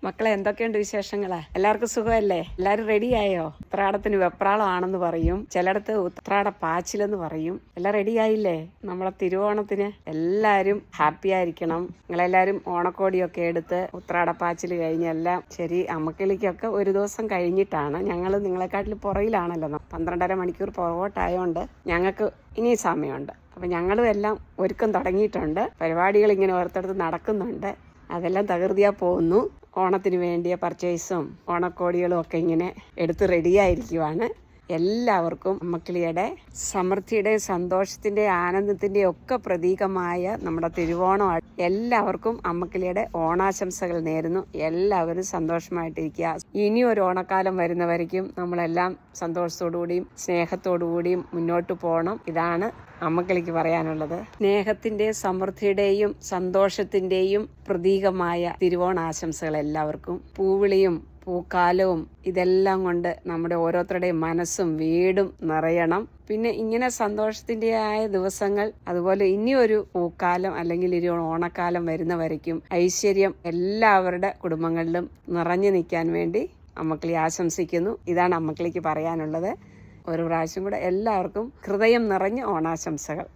മക്കളെ, എന്തൊക്കെയുണ്ട് വിശേഷങ്ങളാ? എല്ലാവർക്കും സുഖമല്ലേ? എല്ലാവരും റെഡിയായോ? ഉത്രാടത്തിന് വെപ്രാളമാണെന്ന് പറയും, ചിലയിടത്ത് ഉത്രാട പാച്ചിലെന്ന് പറയും. എല്ലാം റെഡിയായില്ലേ? നമ്മളെ തിരുവോണത്തിന് എല്ലാവരും ഹാപ്പി ആയിരിക്കണം. നിങ്ങളെല്ലാവരും ഓണക്കോടിയൊക്കെ എടുത്ത് ഉത്രാട പാച്ചിൽ കഴിഞ്ഞെല്ലാം ശരി. അമ്മക്കിളിക്കൊക്കെ ഒരു ദിവസം കഴിഞ്ഞിട്ടാണ്. ഞങ്ങൾ നിങ്ങളെക്കാട്ടിൽ പുറയിലാണല്ലോ, 12.5 മണിക്കൂർ പുറകോട്ടായതുകൊണ്ട് ഞങ്ങൾക്ക് ഇനി സമയമുണ്ട്. അപ്പം ഞങ്ങളും എല്ലാം ഒരുക്കം തുടങ്ങിയിട്ടുണ്ട്. പരിപാടികൾ ഇങ്ങനെ ഓരോരുത്തടുത്ത് നടക്കുന്നുണ്ട്. അതെല്ലാം തകൃതിയാ പോകുന്നു. ഓണത്തിന് വേണ്ടിയ പർച്ചേസും ഓണക്കോടികളും ഒക്കെ ഇങ്ങനെ എടുത്ത് റെഡിയായിരിക്കുവാണ്. എല്ലാവർക്കും അമ്മക്കിളിയുടെ സമൃദ്ധിയുടെയും സന്തോഷത്തിൻ്റെയും ആനന്ദത്തിൻ്റെയും ഒക്കെ പ്രതീകമായ നമ്മുടെ തിരുവോണം എല്ലാവർക്കും അമ്മക്കിളിയുടെ ഓണാശംസകൾ നേരുന്നു. എല്ലാവരും സന്തോഷമായിട്ടിരിക്കുക. ഇനി ഒരു ഓണക്കാലം വരുന്നവരേക്കും നമ്മളെല്ലാം സന്തോഷത്തോടു കൂടിയും സ്നേഹത്തോടു കൂടിയും മുന്നോട്ട് പോകണം. ഇതാണ് അമ്മക്കിളിക്ക് പറയാനുള്ളത്. സ്നേഹത്തിൻ്റെയും സമൃദ്ധിയുടെയും സന്തോഷത്തിൻ്റെയും പ്രതീകമായ തിരുവോണാശംസകൾ എല്ലാവർക്കും. പൂവിളിയും പൂക്കാലവും ഇതെല്ലാം കൊണ്ട് നമ്മുടെ ഓരോരുത്തരുടെയും മനസ്സും വീടും നിറയണം. പിന്നെ ഇങ്ങനെ സന്തോഷത്തിൻ്റെതായ ദിവസങ്ങൾ, അതുപോലെ ഇനിയൊരു പൂക്കാലം അല്ലെങ്കിൽ ഒരു ഓണക്കാലം വരുന്നവരേക്കും ഐശ്വര്യം എല്ലാവരുടെ കുടുംബങ്ങളിലും നിറഞ്ഞു നിൽക്കാൻ വേണ്ടി അമ്മക്കിളി ആശംസിക്കുന്നു. ഇതാണ് അമ്മക്കിളിക്ക് പറയാനുള്ളത്. ഒരു പ്രാവശ്യം കൂടെ എല്ലാവർക്കും ഹൃദയം നിറഞ്ഞ ഓണാശംസകൾ.